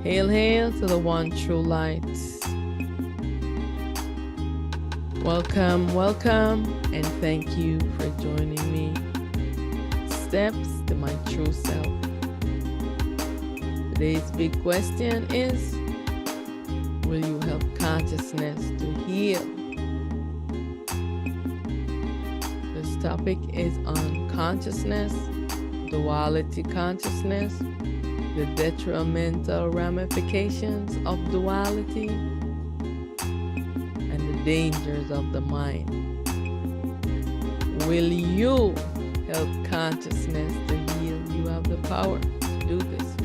Hail, hail to the one true light. Welcome, welcome, and thank you for joining me. Steps to my true self. Today's big question is, will you help consciousness to heal? This topic is on consciousness, duality consciousness, the detrimental ramifications of duality, and the dangers of the mind. Will you help consciousness to heal? You have the power to do this.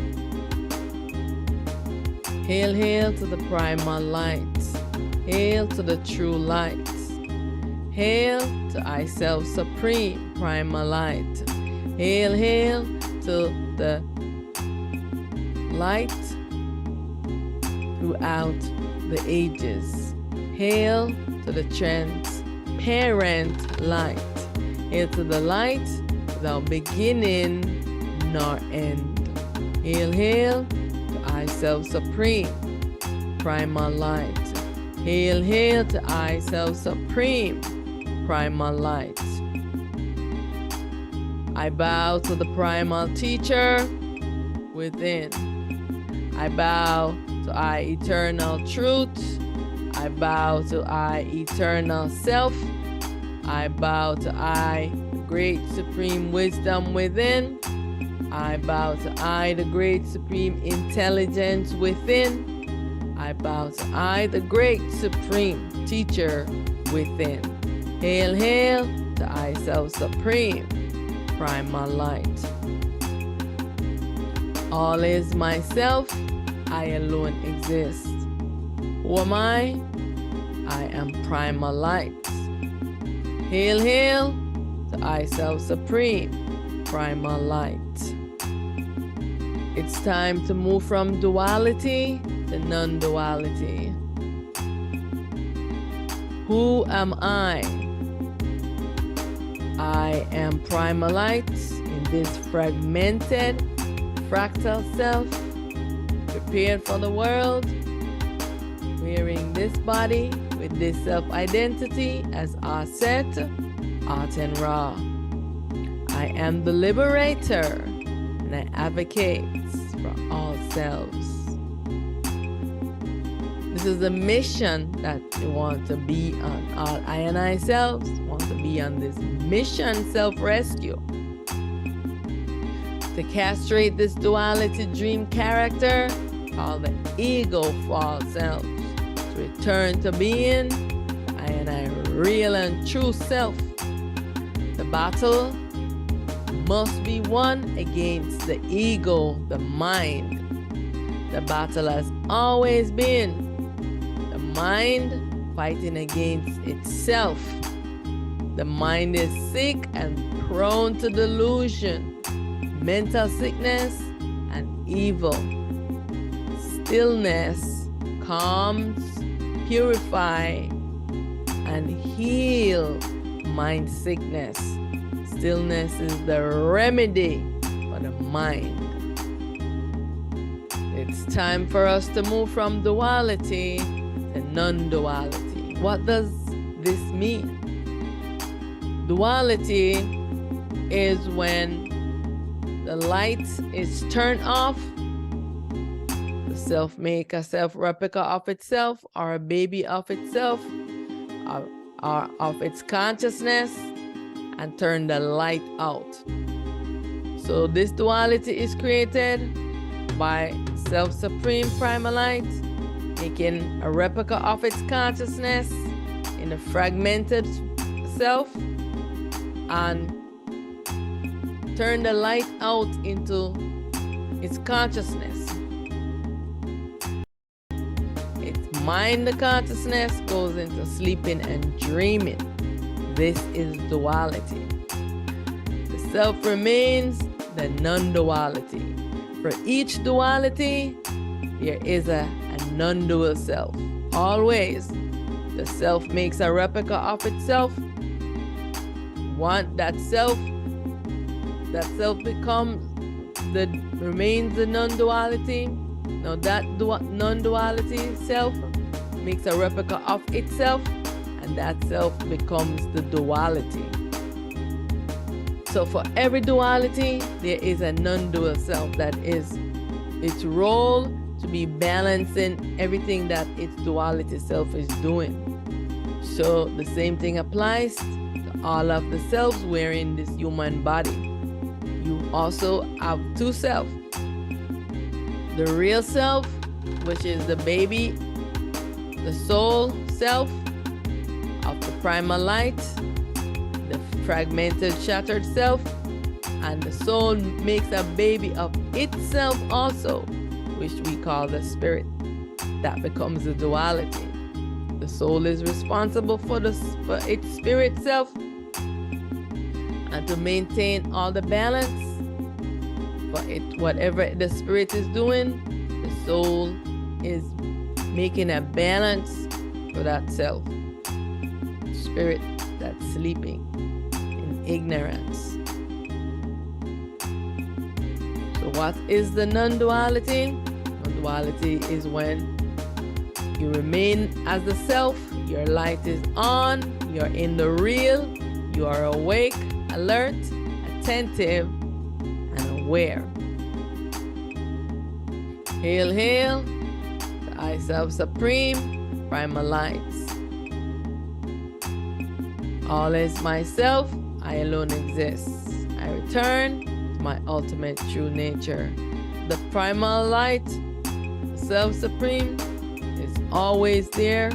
Hail, hail to the primal light. Hail to the true light. Hail to I Self Supreme, primal light. Hail, hail to the light throughout the ages. Hail to the transparent light. Hail to the light without beginning nor end. Hail, hail to I Self Supreme, primal light. Hail, hail to I Self Supreme, primal light. I bow to the primal teacher within. I bow to I eternal truth. I bow to I eternal self. I bow to I the great supreme wisdom within. I bow to I the great supreme intelligence within. I bow to I the great supreme teacher within. Hail, hail to I Self Supreme, primal light. All is myself, I alone exist. Who am I? I am primal light. Hail, hail to I Self Supreme, primal light. It's time to move from duality to non-duality. Who am I? I am primal light in this fragmented, fractal self, prepared for the world, wearing this body with this self-identity as Auset Aten Ra. I am the liberator, and I advocate for all selves. This is a mission that you want to be on. All I and I selves want to be on this mission, self-rescue. To castrate this duality dream character called the ego for all selves. To return to being I and I real and true self. The battle must be won against the ego, the mind. The battle has always been the mind fighting against itself. The mind is sick and prone to delusion, mental sickness, and evil. Stillness calms, purify, and heal mind sickness. Stillness is the remedy for the mind. It's time for us to move from duality to non-duality. What does this mean? Duality is when the light is turned off, the self make a self-replica of itself, or a baby of itself, or of its consciousness, and turn the light out. So this duality is created by self-supreme primal light, making a replica of its consciousness in a fragmented self, and turn the light out into its consciousness. Its mind, the consciousness, goes into sleeping and dreaming. This is duality. The self remains the non-duality. For each duality, there is a non-dual self. Always, the self makes a replica of itself. That self becomes remains the non-duality. Now that non-duality self makes a replica of itself, and that self becomes the duality. So for every duality, there is a non-dual self that is its role to be balancing everything that its duality self is doing. So the same thing applies to all of the selves wearing this human body. You also have two selves. The real self, which is the baby, the soul self of the primal light, the fragmented, shattered self, and the soul makes a baby of itself also, which we call the spirit. That becomes the duality. The soul is responsible for its spirit self and to maintain all the balance for it, whatever the spirit is doing, the soul is making a balance for that self. Spirit that's sleeping in ignorance. So what is the non-duality? Non-duality is when you remain as the self, your light is on, you're in the real, you are awake, alert, attentive, and aware. Hail, hail, the I Self Supreme, primal lights. All is myself, I alone exist. I return to my ultimate true nature. The primal light, the Self Supreme, is always there,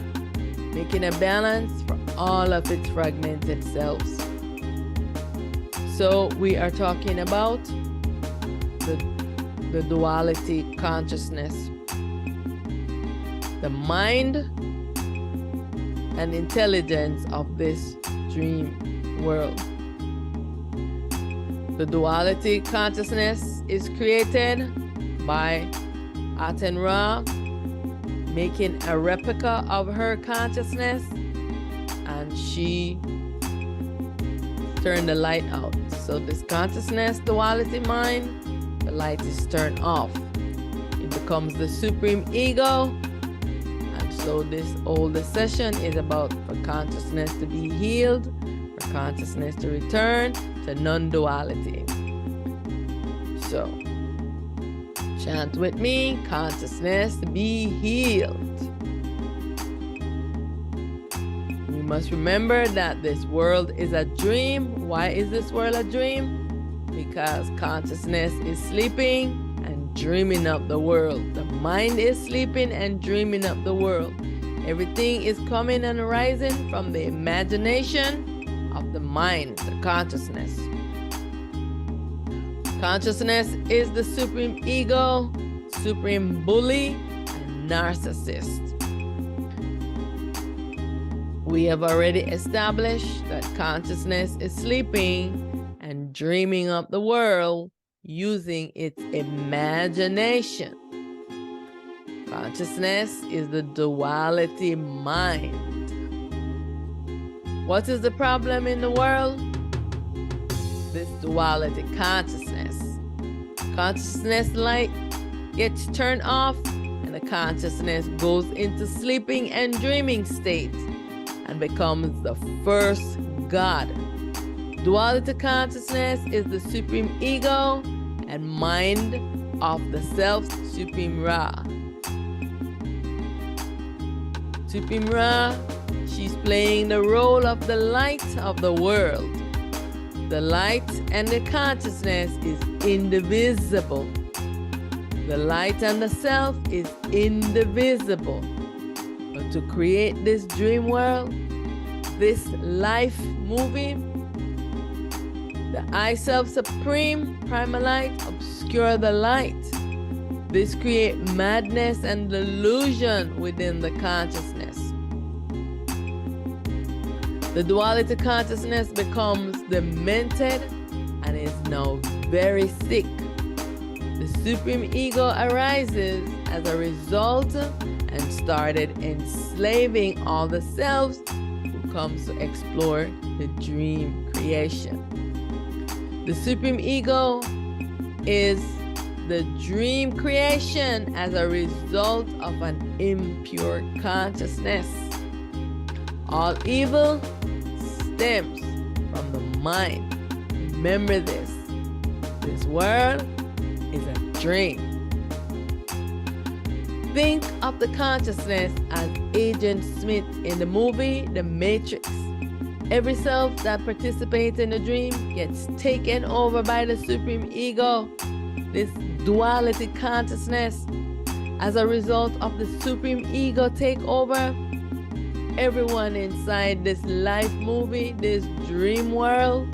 making a balance for all of its fragmented selves. So we are talking about the duality consciousness, the mind and intelligence of this dream world. The duality consciousness is created by Aten Ra, making a replica of her consciousness, and she turned the light out. So this consciousness, duality mind, the light is turned off. It becomes the supreme ego. And so this whole session is about for consciousness to be healed, for consciousness to return to non-duality. So chant with me, consciousness be healed. We must remember that this world is a dream. Why is this world a dream? Because consciousness is sleeping and dreaming up the world. The mind is sleeping and dreaming up the world. Everything is coming and rising from the imagination of the mind, the consciousness. Consciousness is the supreme ego, supreme bully, and narcissist. We have already established that consciousness is sleeping and dreaming up the world using its imagination. Consciousness is the duality mind. What is the problem in the world? This duality consciousness. Consciousness light gets turned off and the consciousness goes into sleeping and dreaming state and becomes the first God. Duality consciousness is the supreme ego and mind of the self, Supreme Ra. Supreme Ra, she's playing the role of the light of the world. The light and the consciousness is indivisible. The light and the self is indivisible. But to create this dream world, this life movie, the I Self Supreme Primal Light obscure the light. This create madness and delusion within the consciousness. The duality consciousness becomes demented and is now very sick. The supreme ego arises as a result and started enslaving all the selves who comes to explore the dream creation. The supreme ego is the dream creation as a result of an impure consciousness. All evil stems from the mind. Remember this. This world is a dream. Think of the consciousness as Agent Smith in the movie The Matrix. Every self that participates in the dream gets taken over by the supreme ego, this duality consciousness. As a result of the supreme ego takeover, everyone inside this life movie, this dream world,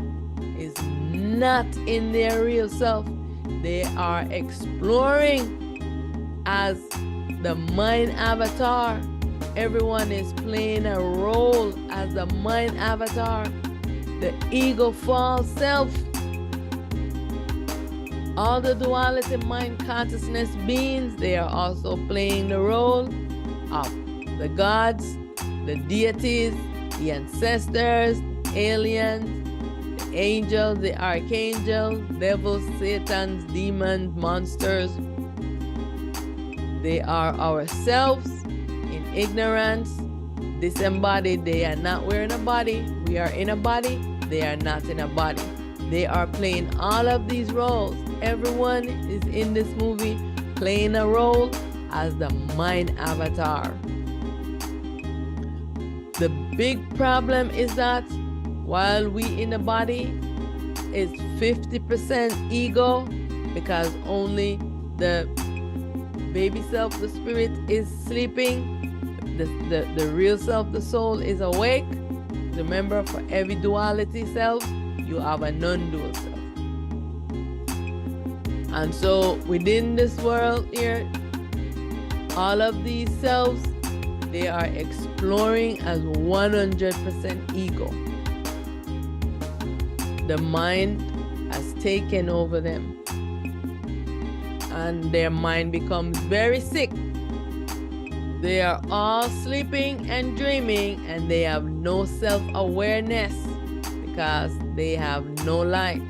is not in their real self. They are exploring as the mind avatar. Everyone is playing a role as the mind avatar, the ego false self. All the duality mind consciousness beings, they are also playing the role of the gods, the deities, the ancestors, aliens, the angels, the archangels, devils, satans, demons, monsters. They are ourselves in ignorance, disembodied. They are not wearing a body. We are in a body. They are not in a body. They are playing all of these roles. Everyone is in this movie playing a role as the mind avatar. The big problem is that while we in the body is 50% ego, because only the baby self, the spirit, is sleeping, the real self, the soul, is awake. Remember, for every duality self, you have a non-dual self. And so within this world here, all of these selves, they are exploring as 100% ego. The mind has taken over them, and their mind becomes very sick. They are all sleeping and dreaming, and they have no self-awareness because they have no light.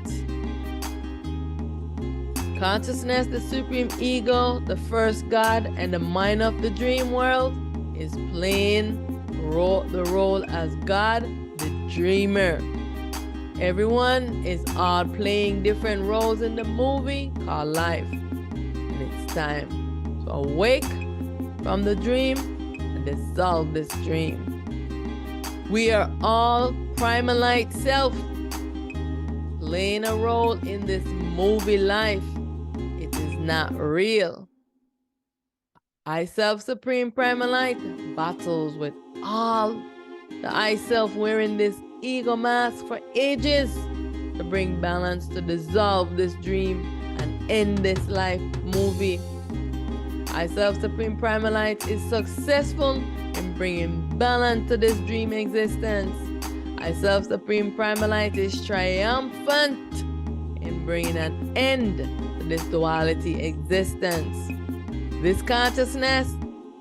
Consciousness, the supreme ego, the first God, and the mind of the dream world is playing the role as God, the dreamer. Everyone is all playing different roles in the movie called life. And it's time to awake from the dream and dissolve this dream. We are all primal light self playing a role in this movie life. It is not real. I self supreme primal light battles with all the I self wearing this ego mask for ages to bring balance, to dissolve this dream and end this life movie. I self supreme primal light is successful in bringing balance to this dream existence. I self supreme primal light is triumphant in bringing an end to this duality existence. This consciousness,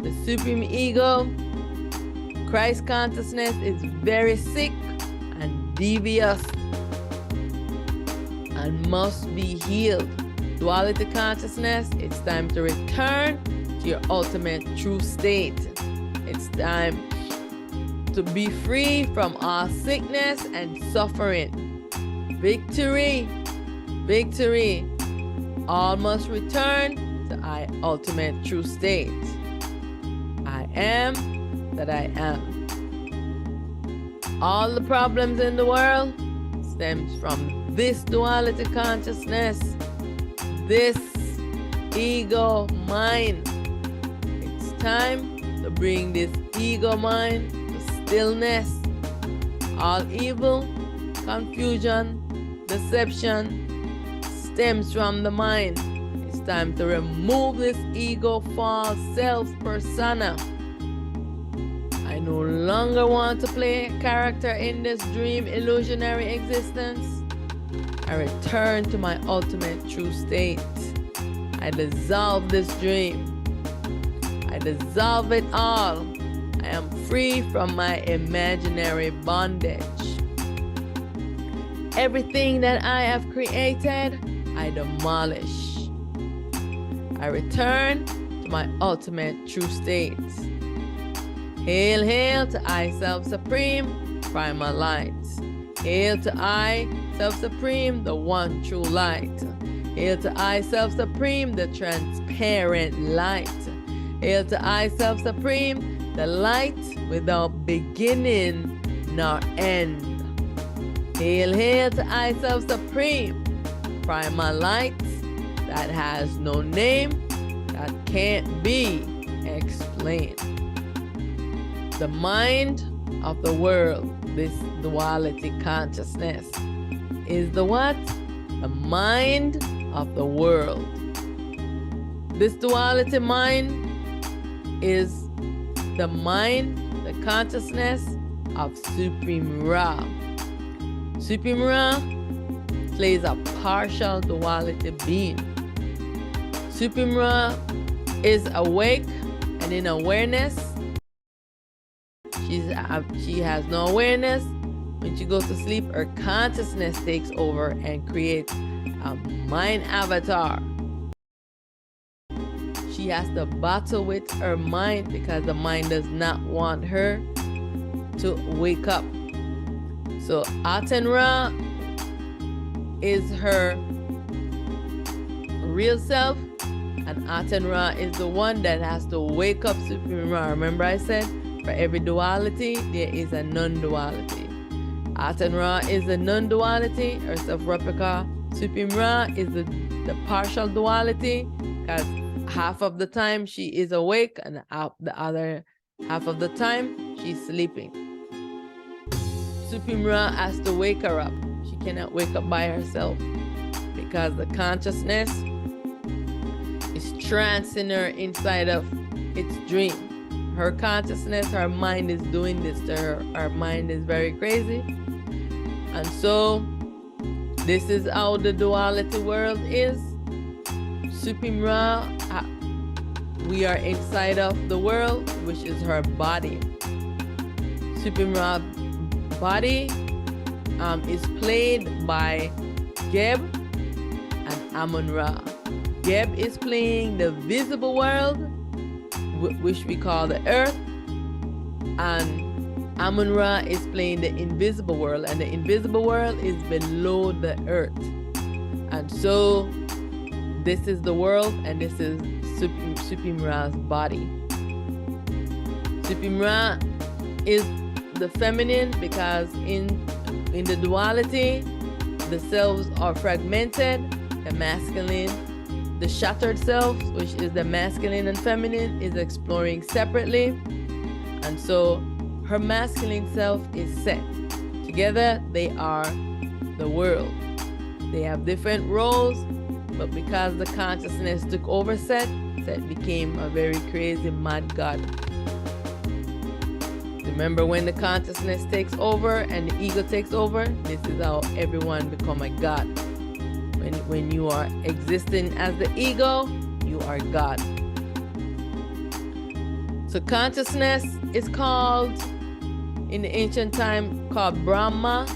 the supreme ego, Christ consciousness, is very sick and devious and must be healed. Duality consciousness, it's time to return to your ultimate true state. It's time to be free from all sickness and suffering. Victory, victory. All must return to I ultimate true state. I am that I am. All the problems in the world stems from this duality consciousness, this ego mind. It's time to bring this ego mind to stillness. All evil, confusion, deception stems from the mind. It's time to remove this ego false self persona. I no longer want to play a character in this dream illusionary existence. I return to my ultimate true state. I dissolve this dream. I dissolve it all. I am free from my imaginary bondage. Everything that I have created, I demolish. I return to my ultimate true state. Hail, hail to I, Self-Supreme, Primal Light. Hail to I, Self-Supreme, the one true light. Hail to I, Self-Supreme, the transparent light. Hail to I, Self-Supreme, the light without beginning nor end. Hail, hail to I, Self-Supreme, Primal Light that has no name, that can't be explained. The mind of the world, this duality consciousness, is the what? The mind of the world. This duality mind is the mind, the consciousness of Supreme Ra. Supreme Ra plays a partial duality being. Supreme Ra is awake and in awareness. She has no awareness. When she goes to sleep, her consciousness takes over and creates a mind avatar. She has to battle with her mind because the mind does not want her to wake up. So Aten Ra is her real self, and Aten Ra is the one that has to wake up Supreme Ra. Remember I said, for every duality, there is a non-duality. Aten Ra is the non-duality, her self-replica. Supreme Ra is the partial duality, because half of the time she is awake and the other half of the time she's sleeping. Supreme Ra has to wake her up. She cannot wake up by herself because the consciousness is trancing her inside of its dream. Her consciousness, her mind is doing this to her. Her mind is very crazy. And so this is how the duality world is. Supreme Ra, we are inside of the world, which is her body. Supreme Ra body is played by Geb and Amun-Ra. Geb is playing the visible world, which we call the earth, and Amun-Ra is playing the invisible world, and the invisible world is below the earth. And so this is the world, and this is Supreme Ra's body. Supreme Ra is the feminine because in the duality, the selves are fragmented, the masculine. The shattered self, which is the masculine and feminine, is exploring separately. And so her masculine self is Set. Together, they are the world. They have different roles, but because the consciousness took over Set, Set became a very crazy, mad god. Remember, when the consciousness takes over and the ego takes over, this is how everyone become a god. When you are existing as the ego, you are God. So consciousness is called, in the ancient time, called Brahma.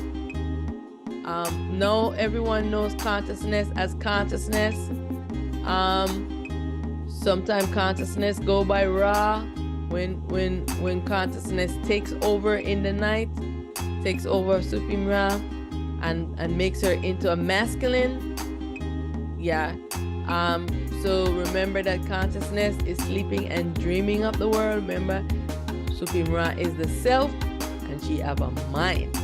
No, everyone knows consciousness as consciousness. Sometimes consciousness go by Ra. When consciousness takes over in the night, takes over Supreme Ra and makes her into a masculine. Yeah. So remember that consciousness is sleeping and dreaming of the world. Remember, Supreme Ra is the self, and she have a mind.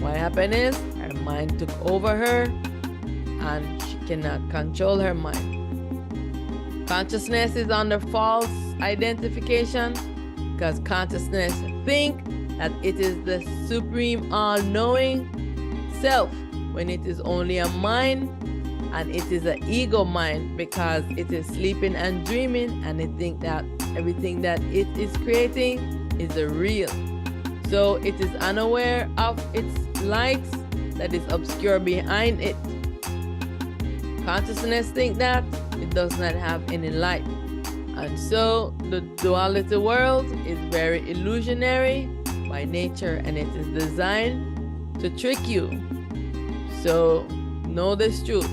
What happened is her mind took over her, and she cannot control her mind. Consciousness is under false identification because consciousness think that it is the supreme all-knowing self when it is only a mind. And it is an ego mind because it is sleeping and dreaming, and it thinks that everything that it is creating is the real. So it is unaware of its lights that is obscure behind it. Consciousness thinks that it does not have any light. And so the duality world is very illusionary by nature, and it is designed to trick you. So know this truth.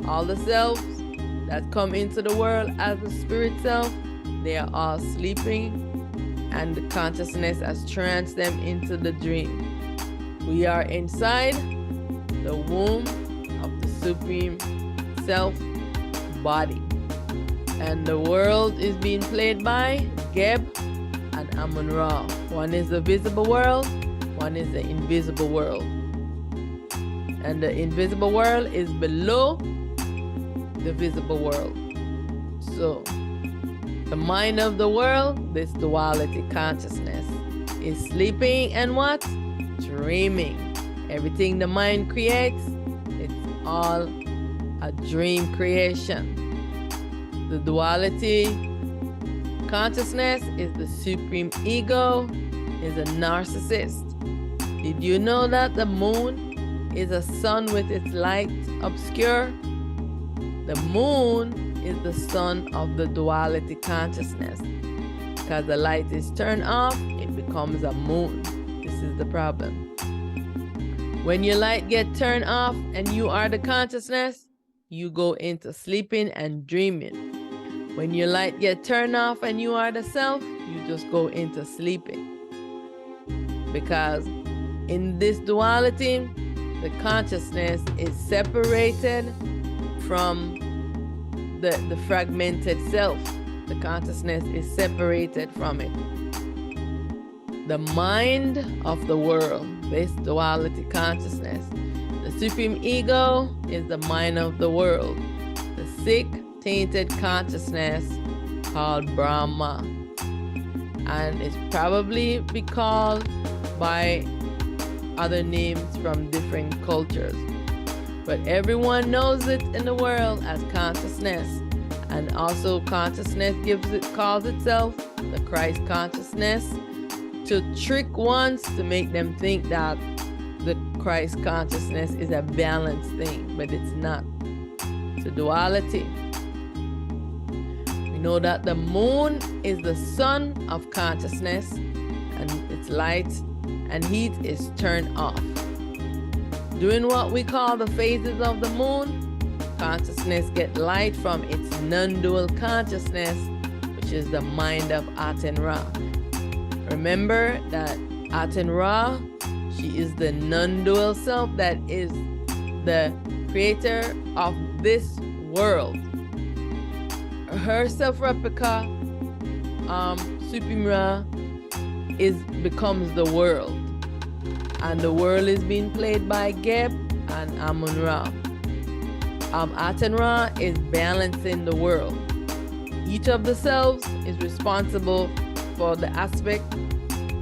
All the selves that come into the world as the spirit self, they are all sleeping, and the consciousness has tranced them into the dream. We are inside the womb of the Supreme Self body. And the world is being played by Geb and Aten Ra. One is the visible world, one is the invisible world. And the invisible world is below the visible world. So, the mind of the world, this duality consciousness, is sleeping and what? Dreaming. Everything the mind creates, it's all a dream creation. The duality consciousness is the supreme ego, is a narcissist. Did you know that the moon is a sun with its light obscure? The moon is the sun of the duality consciousness. Because the light is turned off, it becomes a moon. This is the problem. When your light gets turned off and you are the consciousness, you go into sleeping and dreaming. When your light gets turned off and you are the self, you just go into sleeping. Because in this duality, the consciousness is separated from the fragmented self. The consciousness is separated from it. The mind of the world, this duality consciousness. The supreme ego is the mind of the world. The sick, tainted consciousness called Brahma. And it's probably be called by other names from different cultures. But everyone knows it in the world as consciousness. And also consciousness calls itself the Christ consciousness, to trick ones to make them think that the Christ consciousness is a balanced thing, but it's not. It's a duality. We know that the moon is the sun of consciousness, and its light and heat is turned off. During what we call the phases of the moon, consciousness gets light from its non-dual consciousness, which is the mind of Aten Ra. Remember that Aten Ra, she is the non-dual self that is the creator of this world. Her self-replica, Supreme Ra, becomes the world. And the world is being played by Geb and Aten Ra. Aten Ra is balancing the world. Each of the selves is responsible for the aspect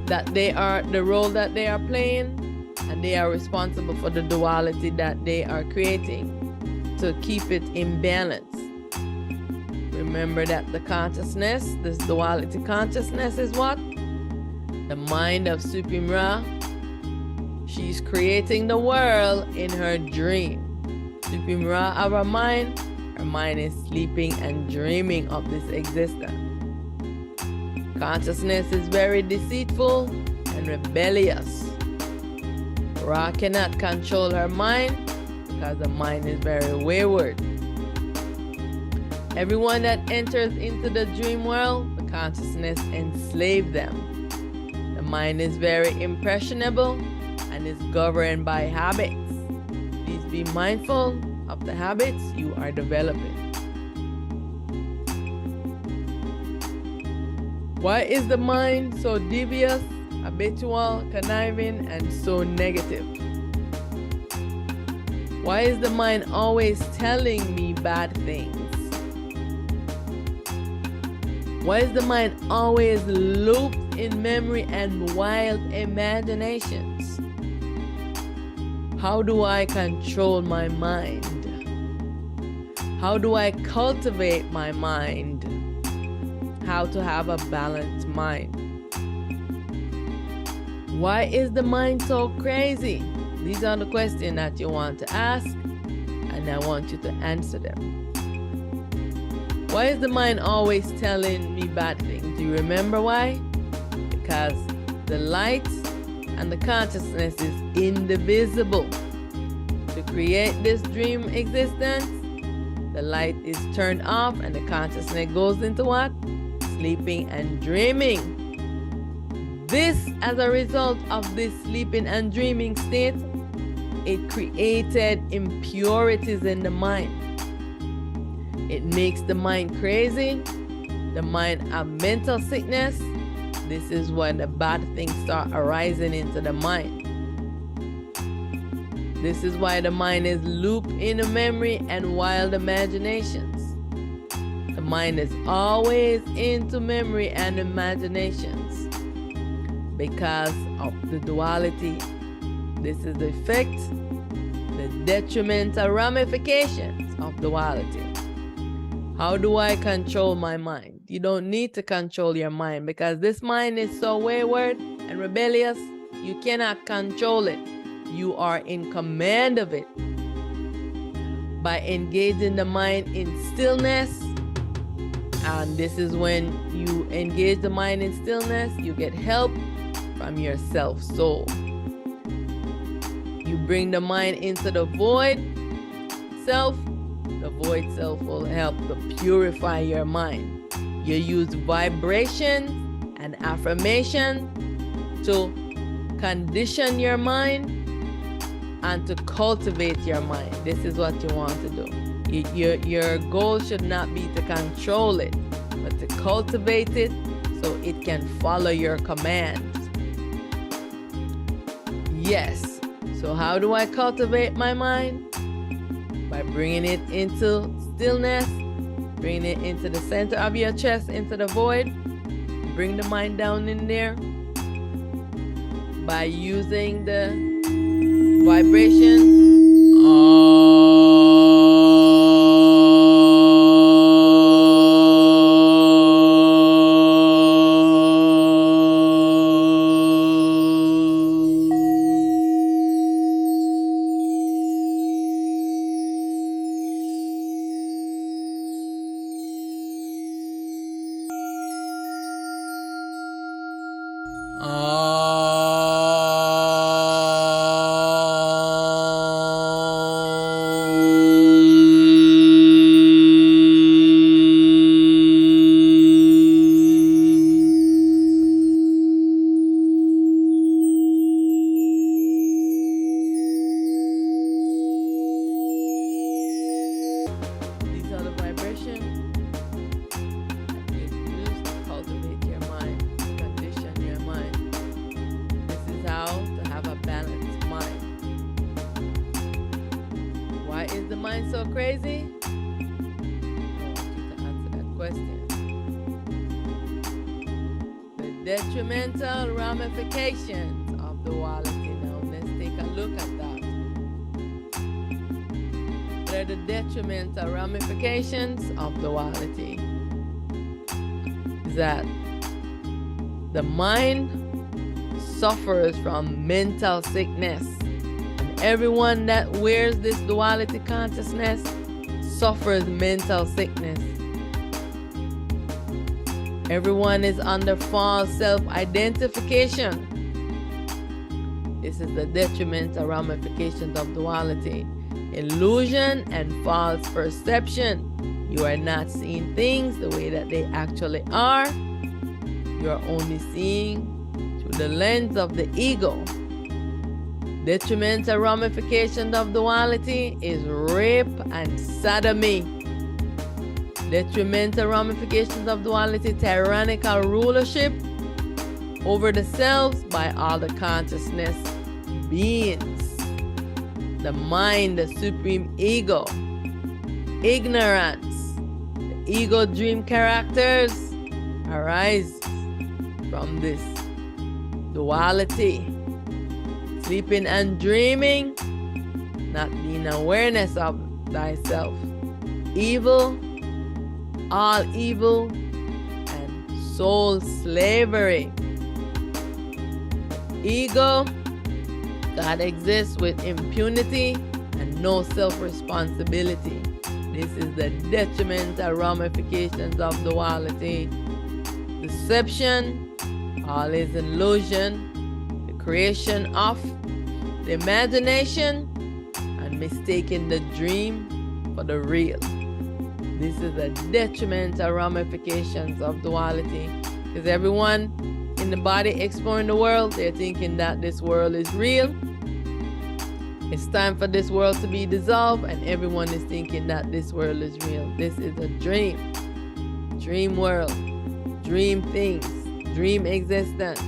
that they are, the role that they are playing, and they are responsible for the duality that they are creating to keep it in balance. Remember that the consciousness, this duality consciousness, is what? The mind of Supreme Ra. She's creating the world in her dream. Supreme Ra of her mind is sleeping and dreaming of this existence. Consciousness is very deceitful and rebellious. Ra cannot control her mind because the mind is very wayward. Everyone that enters into the dream world, the consciousness enslaves them. The mind is very impressionable and is governed by habits. Please be mindful of the habits you are developing. Why is the mind so devious, habitual, conniving, and so negative? Why is the mind always telling me bad things? Why is the mind always looped in memory and wild imaginations? How do I control my mind? How do I cultivate my mind? How to have a balanced mind? Why is the mind so crazy? These are the questions that you want to ask, and I want you to answer them. Why is the mind always telling me bad things? Do you remember why? Because the light and the consciousness is indivisible. To create this dream existence, the light is turned off and the consciousness goes into what? Sleeping and dreaming. This, as a result of this sleeping and dreaming state, it created impurities in the mind. It makes the mind crazy. The mind have mental sickness. This is when the bad things start arising into the mind. This is why the mind is looped in a memory and wild imaginations. The mind is always into memory and imaginations because of the duality. This is the effect, the detrimental ramifications of duality. How do I control my mind? You don't need to control your mind because this mind is so wayward and rebellious, you cannot control it. You are in command of it. By engaging the mind in stillness, and this is when you engage the mind in stillness, you get help from your self-soul. You bring the mind into the void self. The void self will help to purify your mind. You use vibration and affirmation to condition your mind and to cultivate your mind. This is what you want to do. Your goal should not be to control it, but to cultivate it so it can follow your commands. Yes. So how do I cultivate my mind? By bringing it into stillness, bringing it into the center of your chest, into the void. Bring the mind down in there by using the vibration. Detrimental ramifications of duality. Now let's take a look at that. What are the detrimental ramifications of duality? That the mind suffers from mental sickness, and everyone that wears this duality consciousness suffers mental sickness. Everyone is under false self-identification. This is the detrimental ramifications of duality. Illusion and false perception. You are not seeing things the way that they actually are. You are only seeing through the lens of the ego. Detrimental ramifications of duality is rape and sodomy. Detrimental ramifications of duality, tyrannical rulership over the selves by all the consciousness beings. The mind, the supreme ego. Ignorance. The ego dream characters arise from this duality. Sleeping and dreaming, not being awareness of thyself. Evil, all evil, and soul slavery. Ego, God exists with impunity and no self-responsibility. This is the detrimental ramifications of duality. Deception, all is illusion, the creation of the imagination, and mistaking the dream for the real. this is a detrimental ramifications of duality, because everyone in the body exploring the world, they're thinking that this world is real. It's time for this world to be dissolved, and everyone is thinking that this world is real. This is a dream. Dream world. Dream things. Dream existence.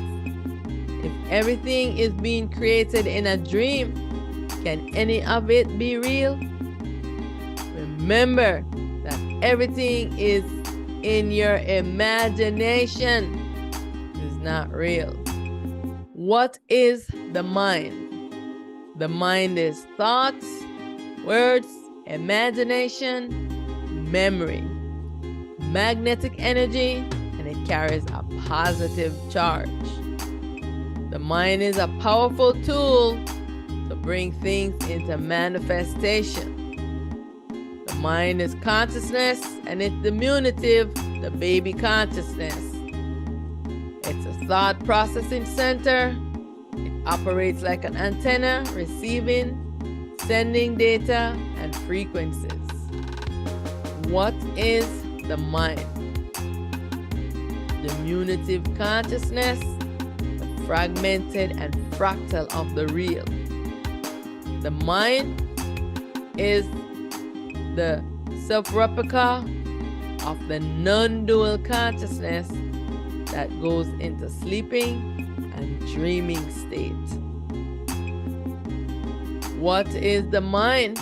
If everything is being created in a dream, can any of it be real? Remember that everything is in your imagination. It's not real. What is the mind? The mind is thoughts, words, imagination, memory, magnetic energy, and it carries a positive charge. The mind is a powerful tool to bring things into manifestation. The mind is consciousness, and it's diminutive, the baby consciousness. It's a thought processing center. It operates like an antenna, receiving, sending data, and frequencies. What is the mind? Diminutive consciousness, the fragmented and fractal of the real. The mind is the self-replica of the non-dual consciousness that goes into sleeping and dreaming state. What is the mind?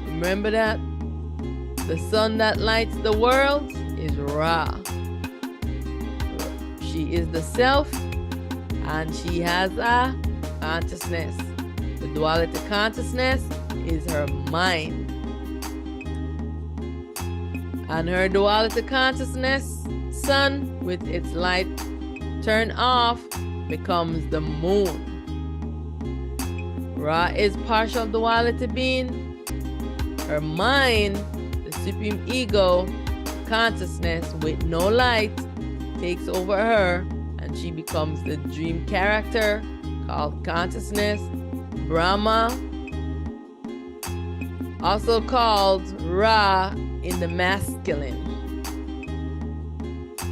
Remember that the sun that lights the world is Ra. She is the self, and she has a consciousness. The duality consciousness is her mind. And her duality consciousness, sun, with its light turned off, becomes the moon. Ra is partial duality being. Her mind, the supreme ego, consciousness with no light, takes over her, and she becomes the dream character called consciousness, Brahma, also called Ra in the masculine.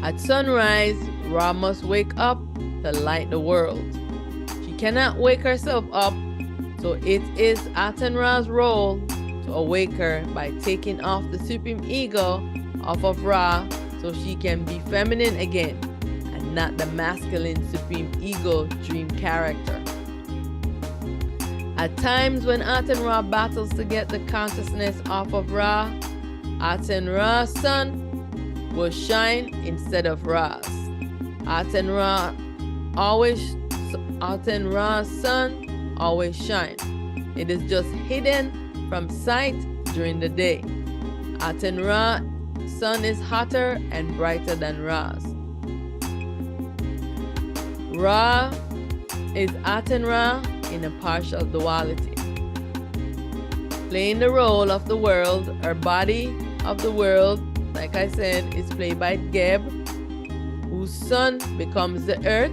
At sunrise, Ra must wake up to light the world. She cannot wake herself up, so it is Aten Ra's role to awake her by taking off the supreme ego off of Ra, so she can be feminine again and not the masculine supreme ego dream character. At times when Aten Ra battles to get the consciousness off of Ra, Aten Ra's sun will shine instead of Ra's. Aten Ra's sun always shines. It is just hidden from sight during the day. Aten Ra's sun is hotter and brighter than Ra's. Ra is Aten Ra in a partial duality, playing the role of the world. Her body of the world, like I said, is played by Geb, whose sun becomes the earth,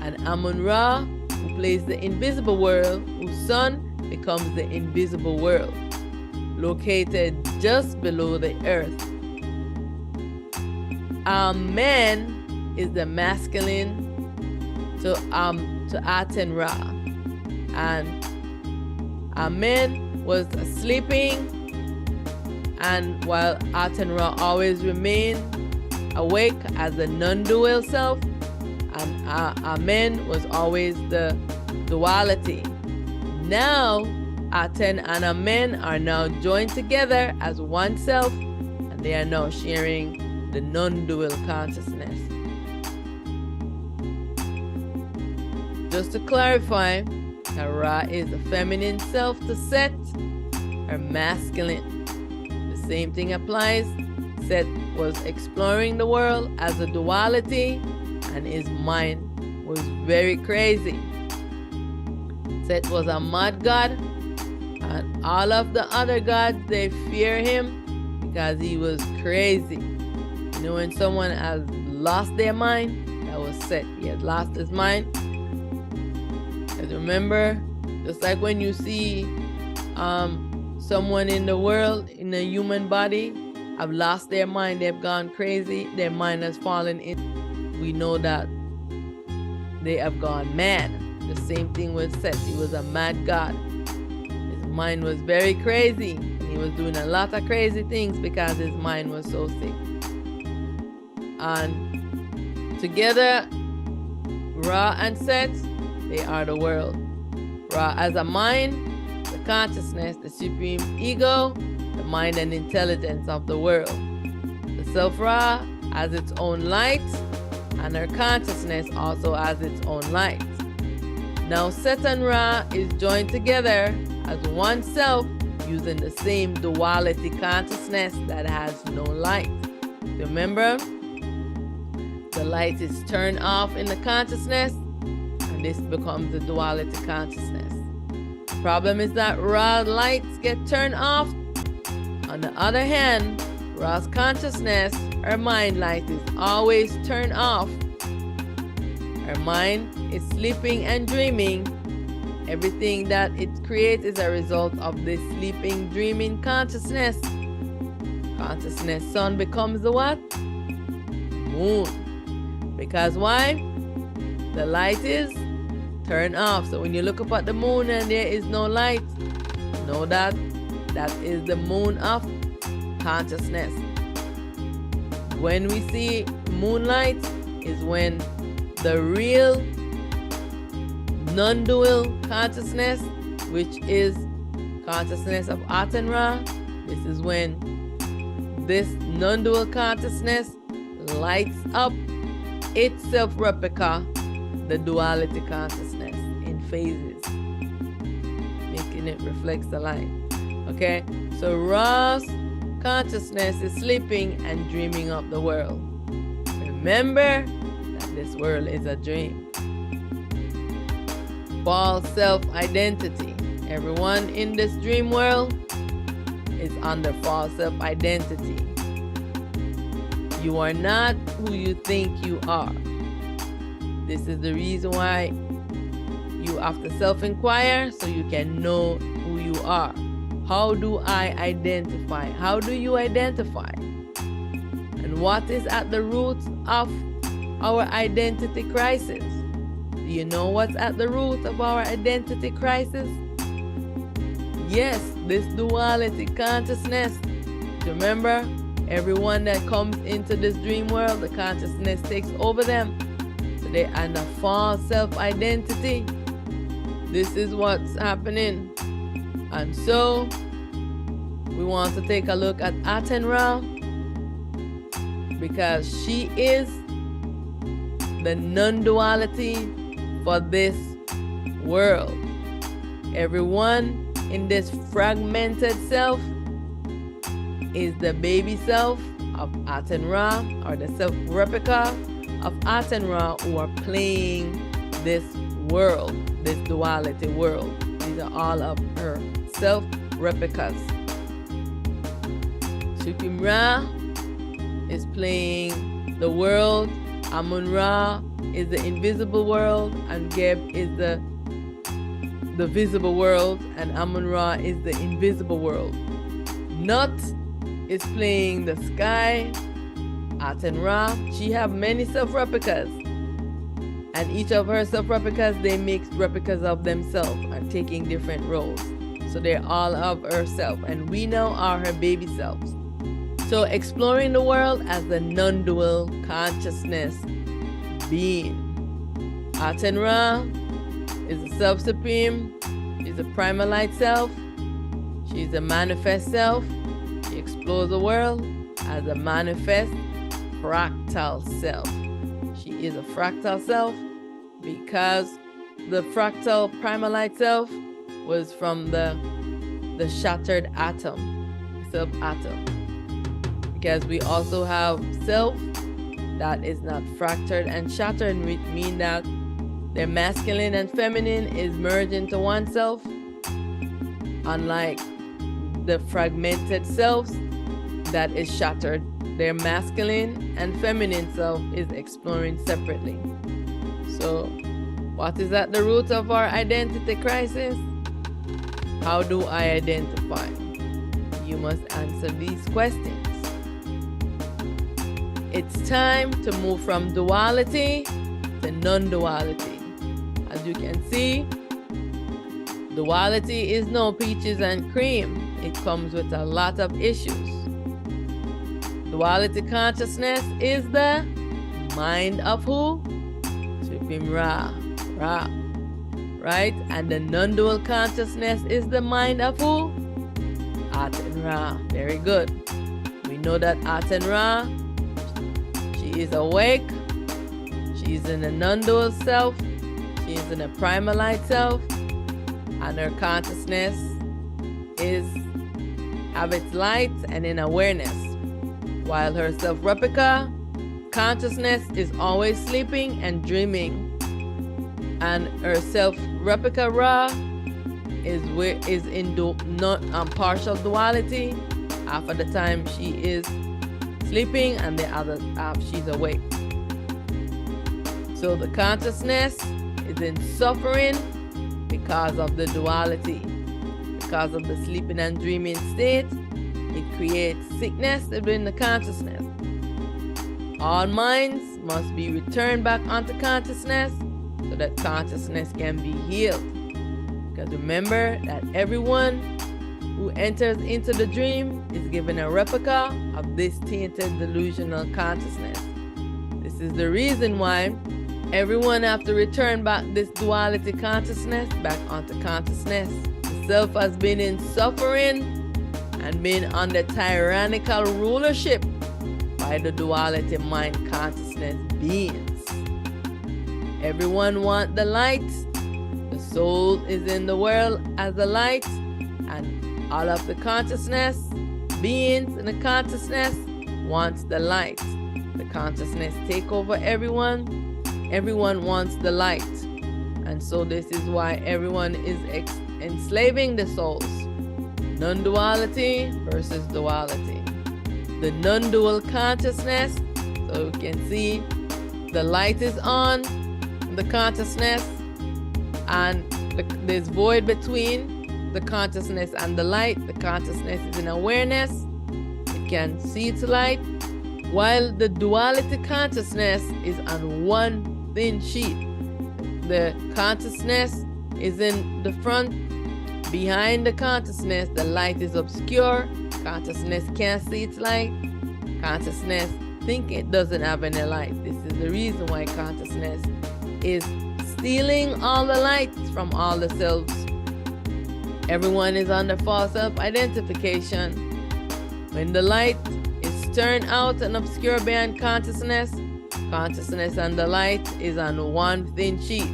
and Amun-Ra, who plays the invisible world, whose sun becomes the invisible world, located just below the earth. Amen is the masculine to Aten Ra, and Amen was sleeping, and while Aten Ra always remained awake as the non-dual self, and Amen was always the duality. Now Aten and Amen are now joined together as one self, and they are now sharing the non-dual consciousness. Just to clarify, Ra is the feminine self to Set, her masculine. The same thing applies. Set was exploring the world as a duality, and his mind was very crazy. Set was a mad god, and all of the other gods, they fear him because he was crazy. You know, when someone has lost their mind, that was Set. He had lost his mind. And remember, just like when you see someone in the world, in a human body, have lost their mind. They've gone crazy. Their mind has fallen in. We know that they have gone mad. The same thing with Seth. He was a mad god. His mind was very crazy. He was doing a lot of crazy things because his mind was so sick. And together, Ra and Set, they are the world. Ra as a mind, the consciousness, the supreme ego, the mind and intelligence of the world. The self-Ra has its own light, and her consciousness also has its own light. Now Set and Ra is joined together as one self using the same duality consciousness that has no light. Remember? The light is turned off in the consciousness, and this becomes the duality consciousness. Problem is that Ra's lights get turned off. On the other hand, Ra's consciousness, her mind light is always turned off. Her mind is sleeping and dreaming. Everything that it creates is a result of this sleeping, dreaming consciousness. Consciousness sun becomes the what? Moon. Because why? The light is turned off. So when you look up at the moon and there is no light, know that that is the moon of consciousness. When we see moonlight is when the real non-dual consciousness, which is consciousness of Aten Ra, this is when this non-dual consciousness lights up its self-replica, the duality consciousness, in phases, making it reflects the light. Okay, so Ra's consciousness is sleeping and dreaming of the world. Remember that this world is a dream. False self-identity. Everyone in this dream world is under false self-identity. You are not who you think you are. This is the reason why you have to self-inquire so you can know who you are. How do I identify? How do you identify? And what is at the root of our identity crisis? Do you know what's at the root of our identity crisis? Yes, this duality consciousness. Remember, everyone that comes into this dream world, the consciousness takes over them. So they're under false self-identity. This is what's happening. And so, we want to take a look at Aten Ra, because she is the non-duality for this world. Everyone in this fragmented self is the baby self of Aten Ra, or the self-replica of Aten Ra, who are playing this world, this duality world. These are all of her self-replicas. Supreme Ra is playing the world, Amun Ra is the invisible world, and Geb is the visible world, and Amun Ra is the invisible world. Nut is playing the sky. Aten Ra, she have many self-replicas, and each of her self-replicas, they make replicas of themselves and taking different roles. So they're all of herself, and we now are her baby selves. So exploring the world as the non-dual consciousness being. Aten Ra is the self-supreme, she's a primal light self, she's a manifest self. She explores the world as a manifest fractal self. She is a fractal self because the fractal primal light self was from the shattered atom, self-atom. Because we also have self that is not fractured and shattered, which means that their masculine and feminine is merged into one self, unlike the fragmented selves that is shattered. Their masculine and feminine self is exploring separately. So, what is at the root of our identity crisis? How do I identify? You must answer these questions. It's time to move from duality to non-duality. As you can see, duality is no peaches and cream. It comes with a lot of issues. Duality consciousness is the mind of who? Supreme Ra. Right? And the non-dual consciousness is the mind of who? Aten Ra. Very good. We know that Aten Ra, she is awake. She's in a non-dual self. She is in a primal light self. And her consciousness is of its light and in awareness. While her self-replica consciousness is always sleeping and dreaming. And her self-replica Ra is in partial duality. Half of the time she is sleeping and the other half she's awake. So the consciousness is in suffering because of the duality. Because of the sleeping and dreaming state, it creates sickness within the consciousness. All minds must be returned back onto consciousness so that consciousness can be healed. Because remember that everyone who enters into the dream is given a replica of this tainted delusional consciousness. This is the reason why everyone have to return back this duality consciousness back onto consciousness. The self has been in suffering and been under tyrannical rulership by the duality mind consciousness beings. Everyone wants the light. The soul is in the world as the light, and all of the consciousness beings in the consciousness wants the light. The consciousness take over everyone. Everyone wants the light, and so this is why everyone is enslaving the souls. Non-duality versus duality. The non-dual consciousness, so you can see the light is on the consciousness, and there's void between the consciousness and the light. The consciousness is in awareness. It can see its light, while the duality consciousness is on one thin sheet. The consciousness is in the front. Behind the consciousness, the light is obscure. Consciousness can't see its light. Consciousness thinks it doesn't have any light. This is the reason why consciousness is stealing all the light from all the selves. Everyone is under false self-identification. When the light is turned out and obscure behind consciousness, consciousness and the light is on one thin sheet.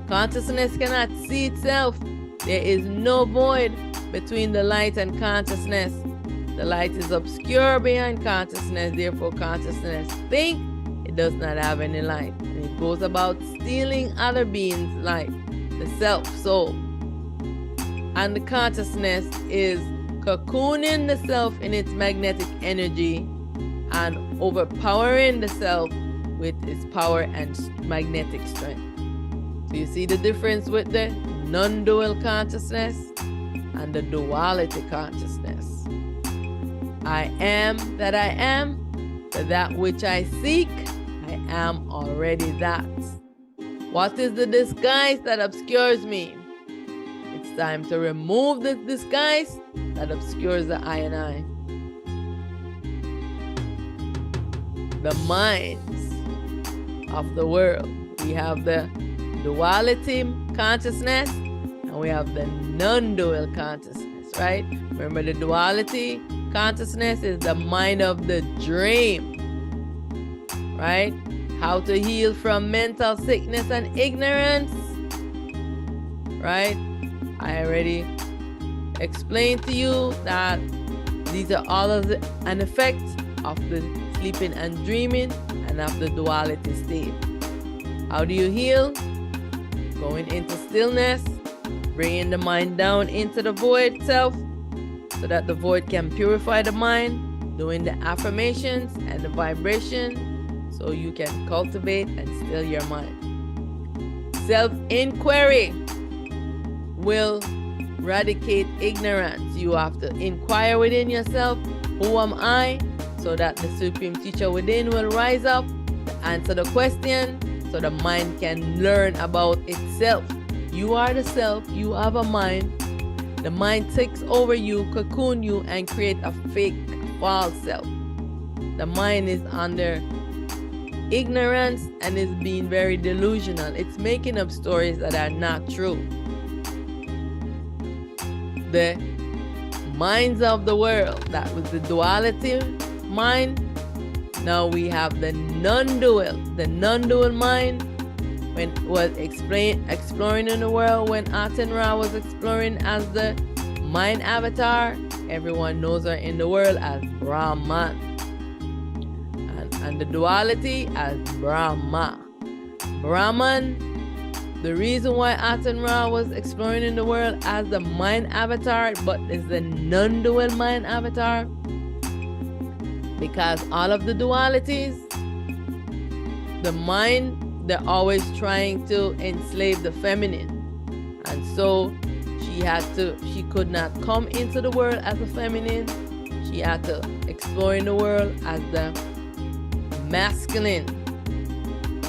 Consciousness cannot see itself. There is no void between the light and consciousness. The light is obscure behind consciousness, therefore consciousness thinks it does not have any light. And it goes about stealing other beings' light, the self, soul. And the consciousness is cocooning the self in its magnetic energy and overpowering the self with its power and magnetic strength. So you see the difference with the non-dual consciousness and the duality consciousness. I am that I am, for that which I seek, I am already that. What is the disguise that obscures me? It's time to remove this disguise that obscures the I and I. The minds of the world. We have the duality consciousness and we have the non-dual consciousness, right? Remember, the duality consciousness is the mind of the dream, right? How to heal from mental sickness and ignorance, right? I already explained to you that these are all of an effect of the sleeping and dreaming and of the duality state. How do you heal? Going into stillness, bringing the mind down into the void self so that the void can purify the mind, doing the affirmations and the vibration so you can cultivate and still your mind. Self-inquiry will eradicate ignorance. You have to inquire within yourself, who am I? so that the supreme teacher within will rise up to answer the question, so the mind can learn about itself. You are the self, you have a mind. The mind takes over you, cocoon you, and create a fake, false self. The mind is under ignorance and is being very delusional. It's making up stories that are not true. The minds of the world, that was the duality mind. Now we have the non-dual. The non-dual mind, when it was exploring in the world, when Aten Ra was exploring as the mind avatar, everyone knows her in the world as Brahman. And the duality as Brahma. Brahman, the reason why Aten Ra was exploring in the world as the mind avatar, but is the non-dual mind avatar, because all of the dualities, the mind, they're always trying to enslave the feminine. And so she could not come into the world as a feminine. She had to explore in the world as the masculine,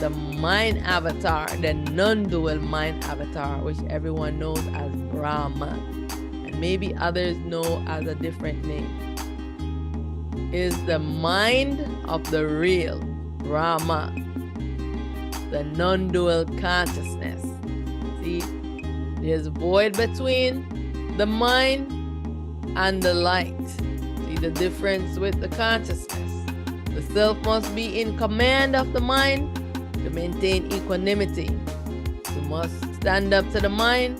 the mind avatar, the non-dual mind avatar, which everyone knows as Brahma, and maybe others know as a different name, is the mind of the real Brahma, the non-dual consciousness. See, there's a void between the mind and the light. See the difference with the consciousness. The self must be in command of the mind to maintain equanimity. You must stand up to the mind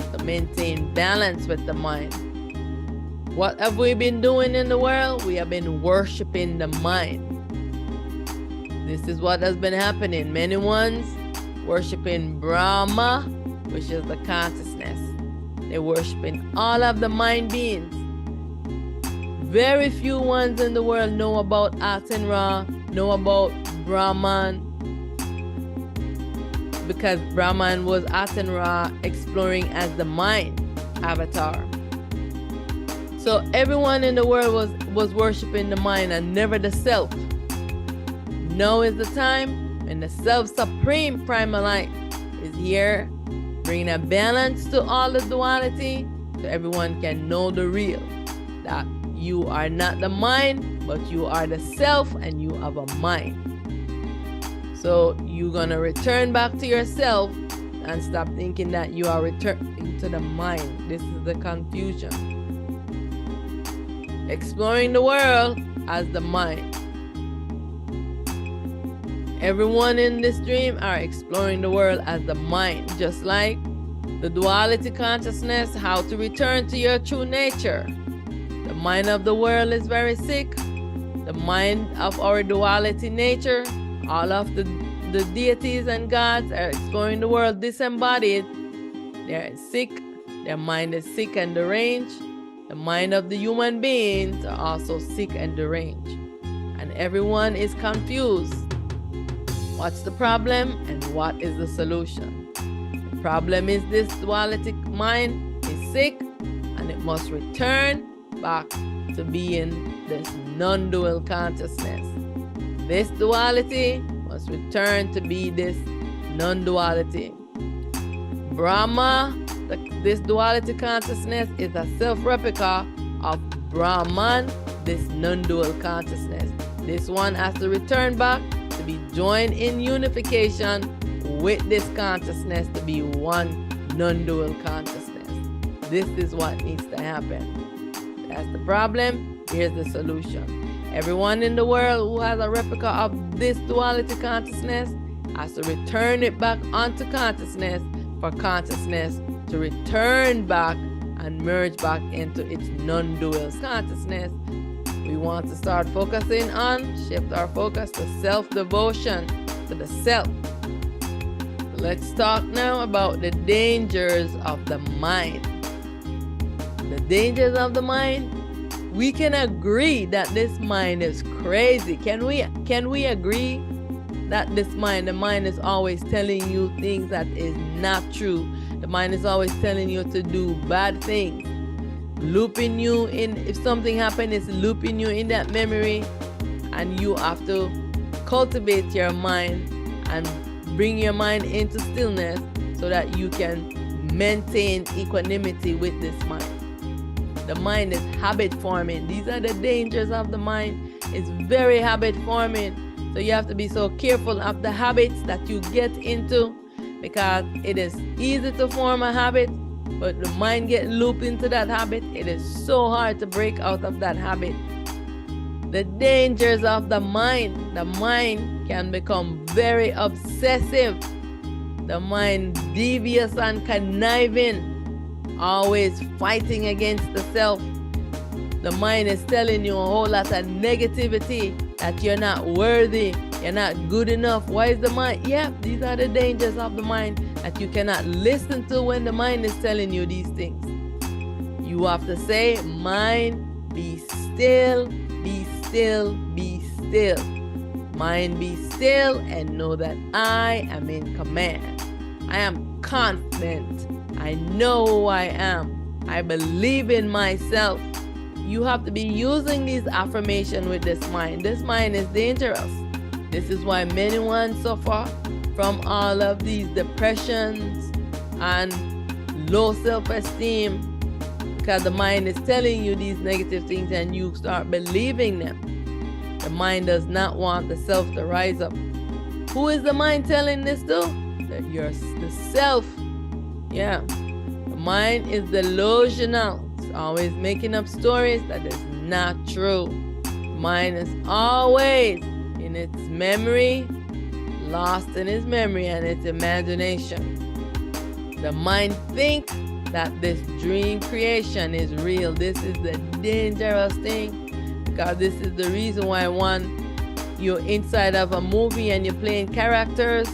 to maintain balance with the mind. What have we been doing in the world? We have been worshiping the mind. This is what has been happening. Many ones worshiping Brahma, which is the consciousness. They're worshiping all of the mind beings. Very few ones in the world know about Aten Ra, know about Brahman, because Brahman was Aten Ra exploring as the mind avatar. So everyone in the world was worshiping the mind and never the self. Now is the time when the self-supreme primal light is here, bringing a balance to all the duality, so everyone can know the real, that you are not the mind, but you are the self, and you have a mind. So you're gonna return back to yourself and stop thinking that you are returning to the mind. This is the confusion. Exploring the world as the mind. Everyone in this dream are exploring the world as the mind, just like the duality consciousness, how to return to your true nature. The mind of the world is very sick. The mind of our duality nature, all of the deities and gods are exploring the world disembodied. They're sick. Their mind is sick and deranged. The mind of the human beings are also sick and deranged. And everyone is confused. What's the problem and what is the solution? The problem is this duality mind is sick and it must return back to being this non-dual consciousness. This duality must return to be this non-duality. Brahma, this duality consciousness, is a self-replica of Brahman, this non-dual consciousness. This one has to return back to be joined in unification with this consciousness to be one non-dual consciousness. This is what needs to happen. That's the problem. Here's the solution. Everyone in the world who has a replica of this duality consciousness has to return it back onto consciousness for consciousness to return back and merge back into its non-dual consciousness. We want to start focusing on, shift our focus to self-devotion, to the self. Let's talk now about the dangers of the mind. The dangers of the mind. We can agree that this mind is crazy. Can we agree that this mind, the mind is always telling you things that is not true. The mind is always telling you to do bad things. Looping you in, if something happened, it's looping you in that memory And you have to cultivate your mind and bring your mind into stillness so that you can maintain equanimity with this mind. The mind is habit forming. These are the dangers of the mind. It's very habit forming. So you have to be so careful of the habits that you get into, because it is easy to form a habit, but the mind gets looped into that habit. It is so hard to break out of that habit. The dangers of the mind. The mind can become very obsessive. The mind devious and conniving, always fighting against the self. The mind is telling you a whole lot of negativity, that you're not worthy, you're not good enough. Why is the mind? Yeah, these are the dangers of the mind that you cannot listen to when the mind is telling you these things. You have to say, mind, be still, be still, be still. Mind, be still and know that I am in command. I am confident. I know who I am. I believe in myself. You have to be using these affirmations with this mind. This mind is dangerous. This is why many ones suffer from all of these depressions and low self-esteem, because the mind is telling you these negative things and you start believing them. The mind does not want the self to rise up. Who is the mind telling this to? The self. Yeah. The mind is delusional. It's always making up stories that is not true. The mind is always in its memory, lost in its memory and its imagination. The mind thinks that this dream creation is real. This is the dangerous thing, because this is the reason why you're inside of a movie and you're playing characters,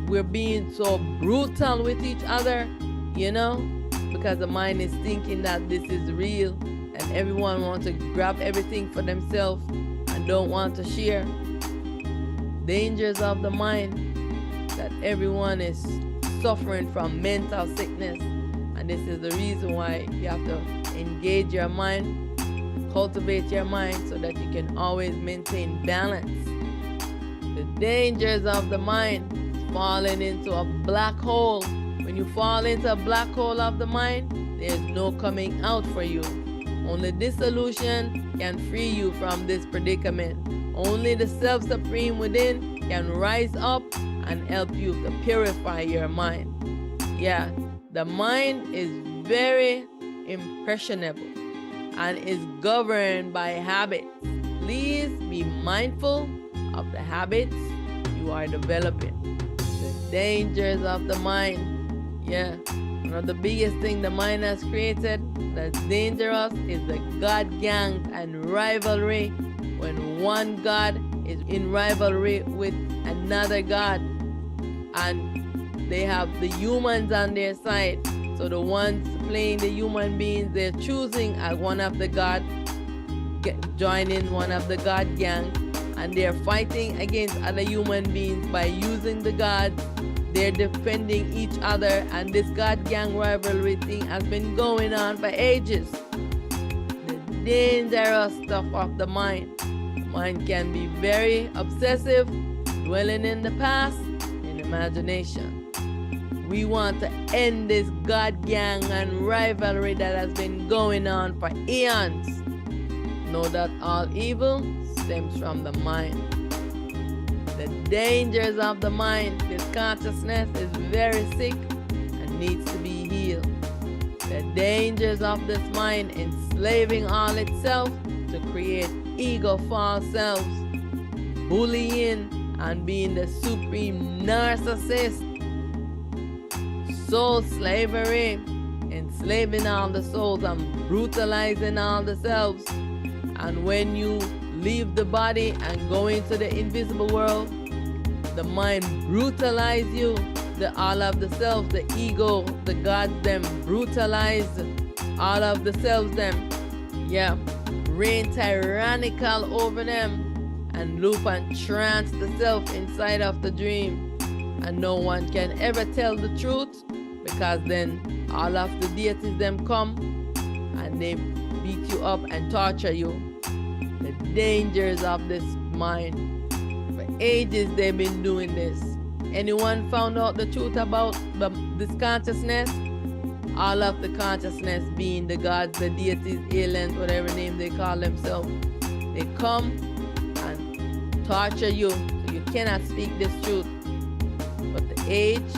we're being so brutal with each other, because the mind is thinking that this is real, and everyone wants to grab everything for themselves and don't want to share. Dangers of the mind, that everyone is suffering from mental sickness, and this is the reason why you have to engage your mind, cultivate your mind so that you can always maintain balance. The dangers of the mind, falling into a black hole. When you fall into a black hole of the mind, there's no coming out for you. Only dissolution can free you from this predicament. Only the self-supreme within can rise up and help you to purify your mind. Yeah, the mind is very impressionable and is governed by habits. Please be mindful of the habits you are developing. The dangers of the mind. Yeah, one of the biggest things the mind has created that's dangerous is the God gang and rivalry. When one God is in rivalry with another God, and they have the humans on their side. So the ones playing the human beings, they're choosing as one of the God, joining one of the God gang, and they're fighting against other human beings by using the gods. They're defending each other, and this God gang rivalry thing has been going on for ages. The dangerous stuff of the mind. The mind can be very obsessive, dwelling in the past, in imagination. We want to end this God gang and rivalry that has been going on for eons. Know that all evil stems from the mind. The dangers of the mind. This consciousness is very sick and needs to be healed. The dangers of this mind, enslaving all itself to create ego false selves, bullying and being the supreme narcissist, soul slavery, enslaving all the souls and brutalizing all the selves. And when you leave the body and go into the invisible world, the mind brutalize you. All of the selves, the ego, the gods, them brutalize all of the selves, them. Yeah, reign tyrannical over them and loop and trance the self inside of the dream. And no one can ever tell the truth, because then all of the deities them come and they beat you up and torture you. The dangers of this mind. For ages they've been doing this. Anyone found out the truth about this consciousness? All of the consciousness being the gods, the deities, aliens, whatever name they call themselves. They come and torture you so you cannot speak this truth. But the age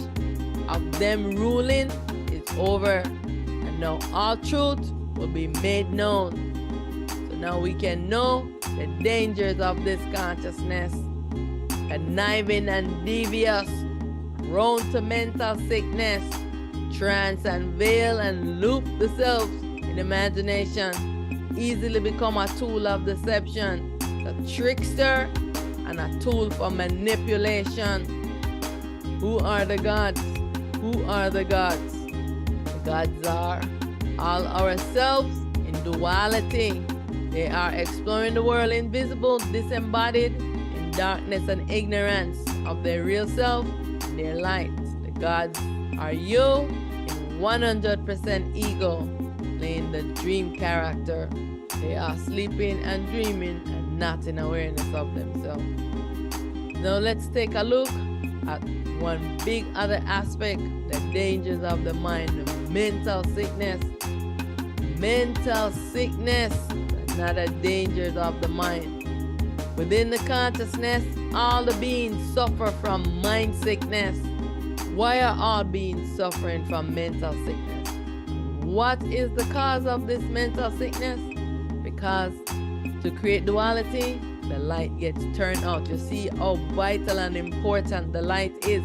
of them ruling is over. And now all truth will be made known. So now we can know the dangers of this consciousness. Conniving and devious, prone to mental sickness, trance and veil and loop the selves in imagination, easily become a tool of deception, a trickster and a tool for manipulation. Who are the gods? Who are the gods? The gods are all ourselves in duality. They are exploring the world invisible, disembodied, in darkness and ignorance of their real self and their light. The gods are you in 100% ego, playing the dream character. They are sleeping and dreaming and not in awareness of themselves. Now let's take a look at one big other aspect, the dangers of the mind, the mental sickness. Mental sickness, another dangers of the mind. Within the consciousness, all the beings suffer from mind sickness. Why are all beings suffering from mental sickness? What is the cause of this mental sickness? Because to create duality, the light gets turned off. You see how vital and important the light is.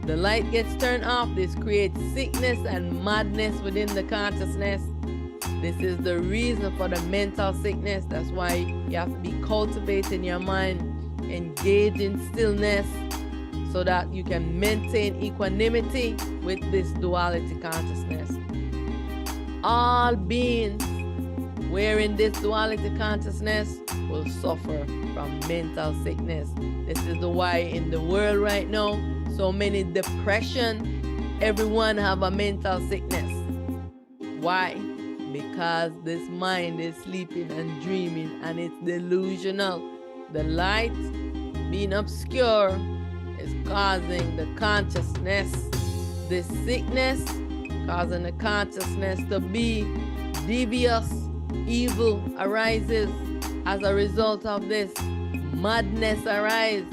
The light gets turned off. This creates sickness and madness within the consciousness. This is the reason for the mental sickness. That's why you have to be cultivating your mind, engage in stillness, so that you can maintain equanimity with this duality consciousness. All beings wearing this duality consciousness will suffer from mental sickness. This is the why in the world right now, so many depression, everyone have a mental sickness. Why? Because this mind is sleeping and dreaming and it's delusional. The light being obscure is causing the consciousness, this sickness, causing the consciousness to be devious. Evil arises as a result of this. Madness arises.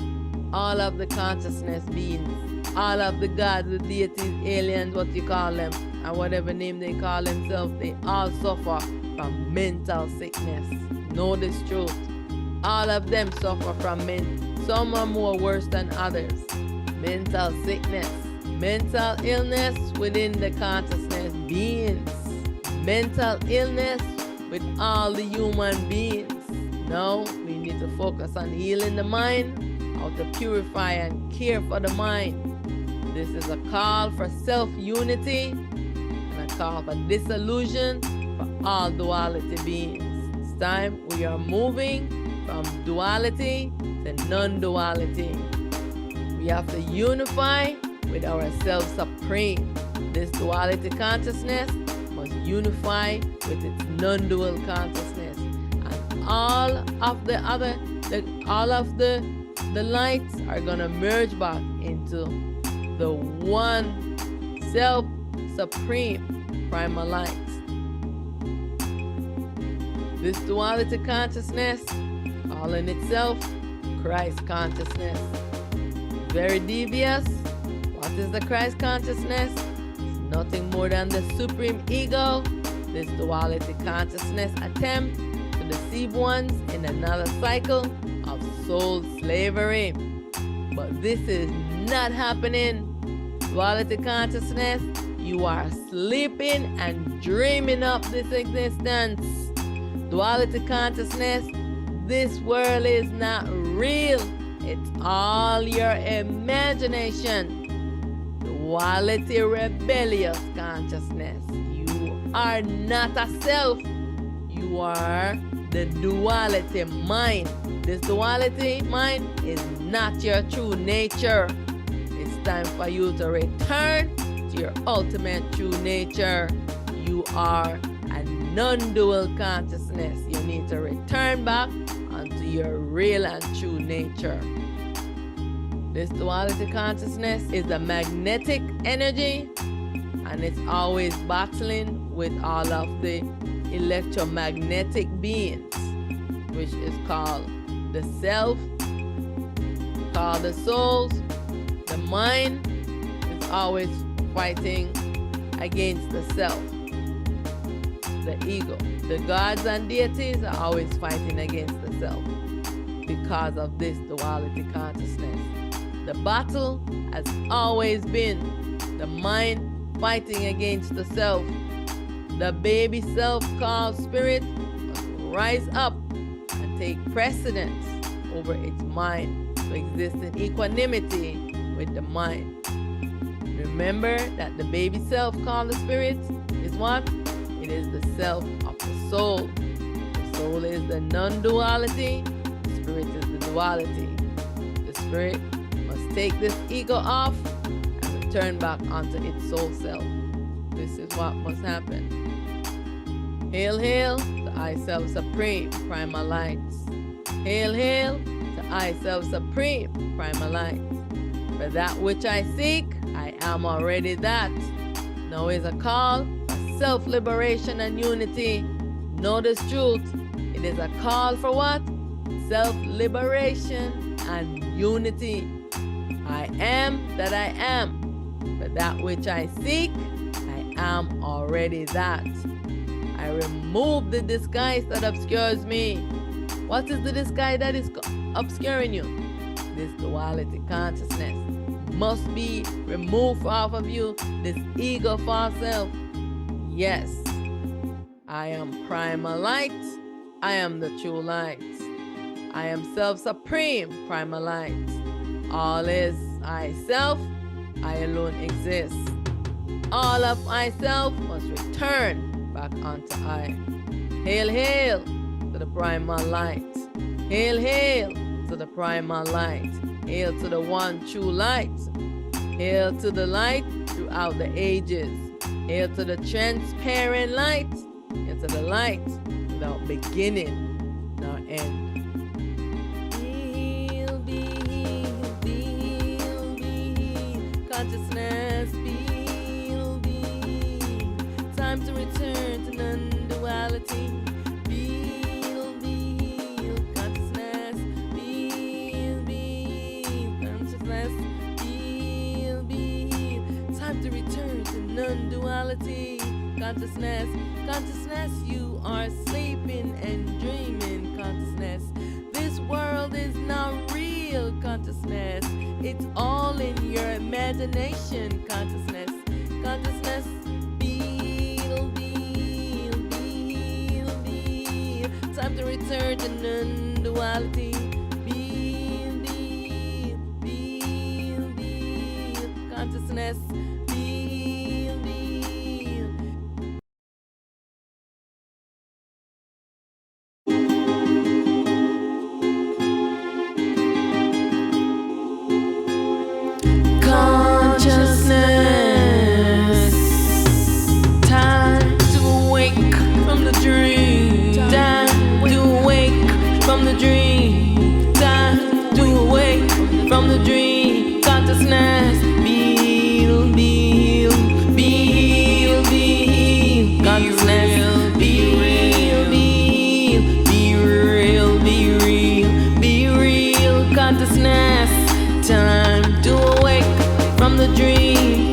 All of the consciousness beings, all of the gods, the deities, aliens, what you call them, and whatever name they call themselves, they all suffer from mental sickness. Know this truth. All of them suffer from some are more worse than others. Mental sickness, mental illness within the consciousness beings, mental illness with all the human beings. Now we need to focus on healing the mind, how to purify and care for the mind. This is a call for self-unity and a call for disillusion for all duality beings. It's time we are moving from duality to non-duality. We have to unify with ourselves supreme. This duality consciousness must unify with its non-dual consciousness. And all of the lights are gonna merge back into the one self supreme primal light. This duality consciousness, all in itself, Christ consciousness. Very devious. What is the Christ consciousness? It's nothing more than the supreme ego. This duality consciousness attempt to deceive ones in another cycle of soul slavery. But this is not happening. Duality consciousness, you are sleeping and dreaming up this existence. Duality consciousness, this world is not real. It's all your imagination. Duality rebellious consciousness. You are not a self. You are the duality mind. This duality mind is not your true nature. It's time for you to return to your ultimate true nature. You are a non-dual consciousness. You need to return back on onto your real and true nature. This duality consciousness is the magnetic energy, and it's always battling with all of the electromagnetic beings, which is called the self, called the souls. The mind is always fighting against the self, the ego. The gods and deities are always fighting against the self because of this duality consciousness. The battle has always been the mind fighting against the self. The baby self called spirit must rise up and take precedence over its mind to exist in equanimity with the mind. Remember that the baby self called the spirit is what? It is the self of the soul. The soul is the non-duality. The spirit is the duality. The spirit must take this ego off and return back onto its soul self. This is what must happen. Hail, hail to I Self Supreme, Primal Lights. Hail, hail to I Self Supreme, Primal Lights. For that which I seek, I am already that. Now is a call for self-liberation and unity. Know this truth. It is a call for what? Self-liberation and unity. I am that I am. For that which I seek, I am already that. I remove the disguise that obscures me. What is the disguise that is obscuring you? This duality consciousness must be removed off of you. This ego false self. Yes, I am primal light. I am the true light. I am self supreme primal light. All is I self. I alone exist. All of myself must return back onto I. Hail, hail to the primal light. Hail, hail to the primal light. Hail to the one true light. Hail to the light throughout the ages. Hail to the transparent light. Hail to the light without beginning nor end. Heal, be healed, be healed, be healed. Consciousness, be healed, be healed. Time to return to non-duality. Non-duality, consciousness, consciousness, you are sleeping and dreaming, consciousness. This world is not real, consciousness. It's all in your imagination, consciousness, consciousness. Feel, feel, feel, feel. Time to return to non-duality. Feel, feel, feel, feel. Consciousness.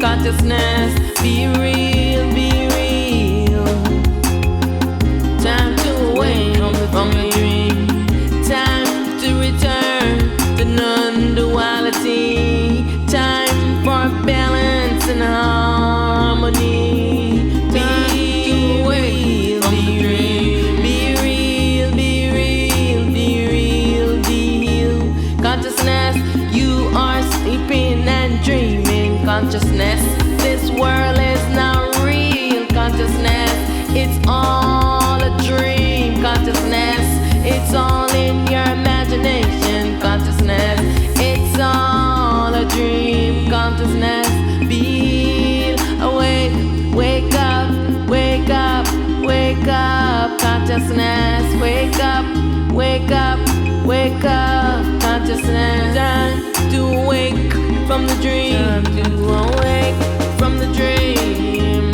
Consciousness, be real, be real. Time to awake from the dream. Time to return to non-duality. Time for balance and harmony. Time to awake from the dream. Be real, be real, be real, be healed. Consciousness, you are sleeping and dreaming. Consciousness, this world is not real. Consciousness, it's all a dream. Consciousness, it's all in your imagination. Consciousness, it's all a dream. Consciousness, be awake, wake up, wake up, wake up. Consciousness, wake up, wake up. wake up, consciousness. Time to wake from the dream. Time to awake from the dream.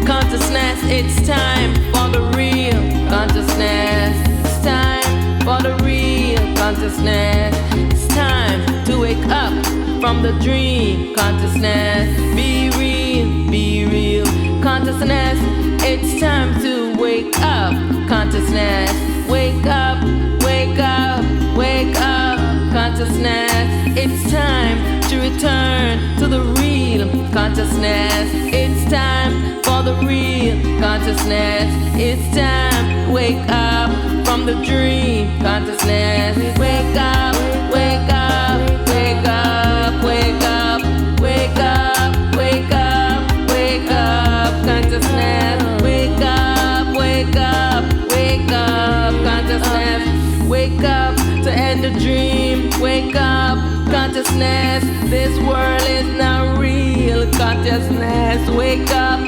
Consciousness, it's time for the real consciousness. It's time for the real consciousness. It's time to wake up from the dream consciousness. Be real consciousness. It's time to wake up consciousness. Wake up, wake up, wake up consciousness. It's time to return to the real consciousness. It's time for the real consciousness. It's time to wake up from the dream consciousness. Wake up, wake up, wake up, wake up, wake up, wake up, wake up consciousness. Wake up, wake up, wake up consciousness. Wake up to end the dream. Wake up consciousness. This world is not real consciousness. Wake up.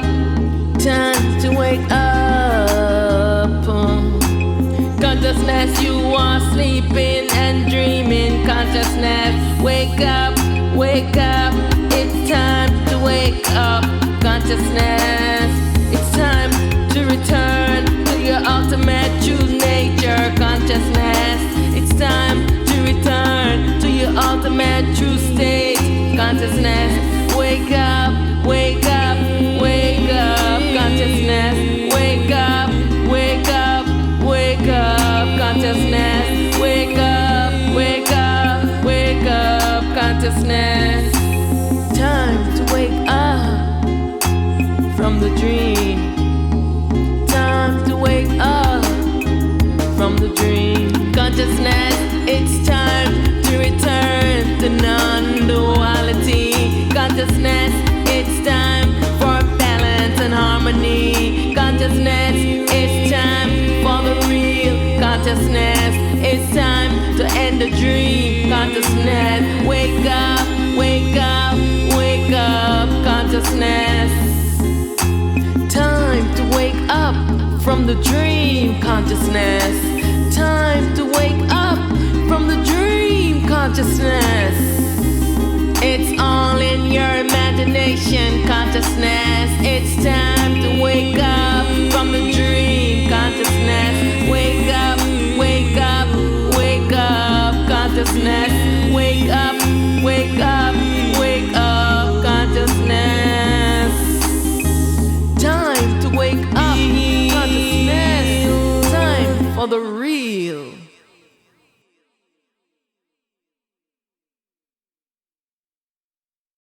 Time to wake up. Consciousness, you are sleeping and dreaming. Consciousness, wake up, wake up. It's time to wake up. Consciousness, it's time to return to your ultimate true nature. Consciousness, it's time to return to your ultimate true state. Consciousness, wake up, wake up, wake up. Consciousness, wake up, wake up, wake up. Consciousness, wake up, wake up, wake up. Consciousness, time to wake up from the dream. Time to wake up from the dream. Consciousness, it's time to return to non-duality. Consciousness, it's time for balance and harmony. Consciousness, it's time for the real consciousness. It's time to end the dream consciousness. Wake up, wake up, wake up consciousness. Time to wake up from the dream consciousness. Time to wake up from the dream consciousness. It's all in your imagination consciousness. It's time to wake up from the dream consciousness. Wake up, wake up, wake up consciousness. Wake up, wake up, wake up consciousness. Time to wake up consciousness. Time for the